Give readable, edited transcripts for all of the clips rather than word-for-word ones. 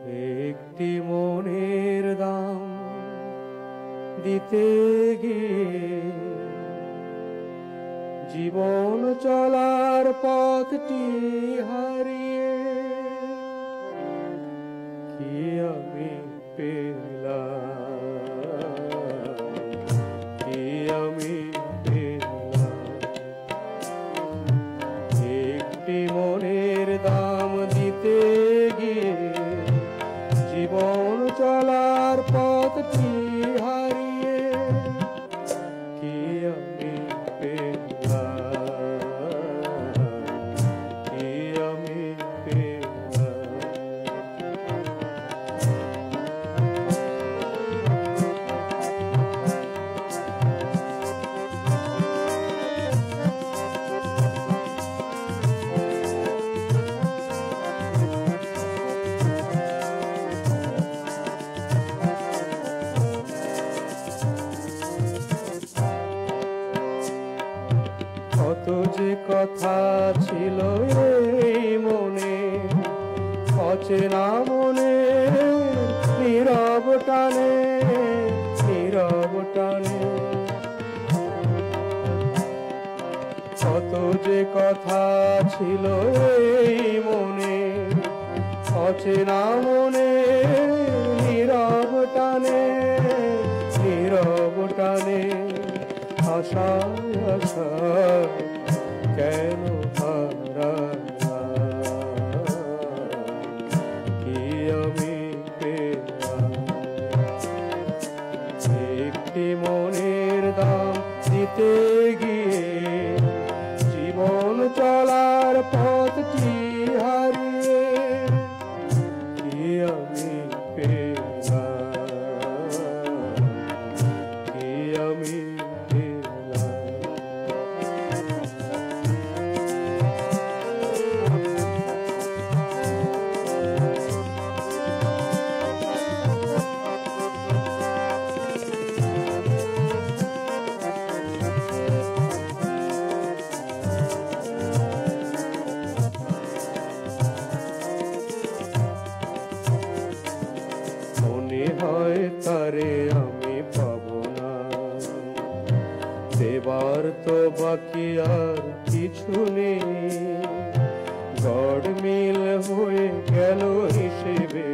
একটি মনের দাম দিতে গিয়ে জীবন চলার পথটি হারিয়ে কি আমি পেলাম, কি আমি পেলাম। একটি মনের দাম দিতে গিয়ে জীবন চলার পথটি হারিয়ে কি আমি পেলাম, কি আমি পেলাম। কত যে কথা ছিল এই মনে, অচেনা মনে নীরব টানে, নীরব টানে। কত যে কথা ছিল এই মনে, অচেনা মনে নীরব টানে, নীরব টানে। আশায় আশায় কেন হারালাম, কি আমি পেলাম। একটি মনের দাম দিতে গিয়ে জীবন চলার পথটি হারিয়ে কি আমি পেলাম, কি আমি হয় তারে আমি পাবো না, দেবার তো বাকি আর কিছু নেই। গড়মিল হয়ে গেল হিসেবে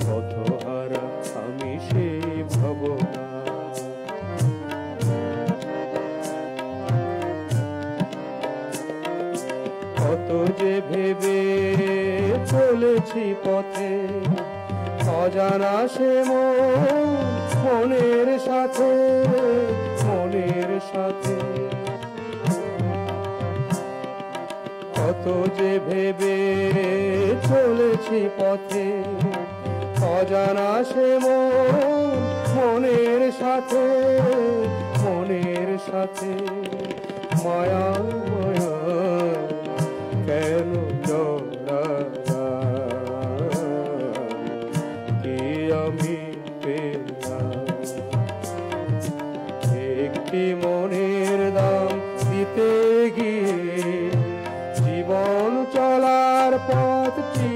কত হারা আমি সেই ভাবনা। কত যে ভেবে চলেছি পথে, অজানা সে মনের সাথে, মনের সাথে। কত যে ভেবে চলেছি পথে, অজানা সে মনের সাথে, মনের সাথে। মায়া মায়া কেন আমি পেলাম। একটি মনের দাম দিতে গিয়ে জীবন চলার পথটি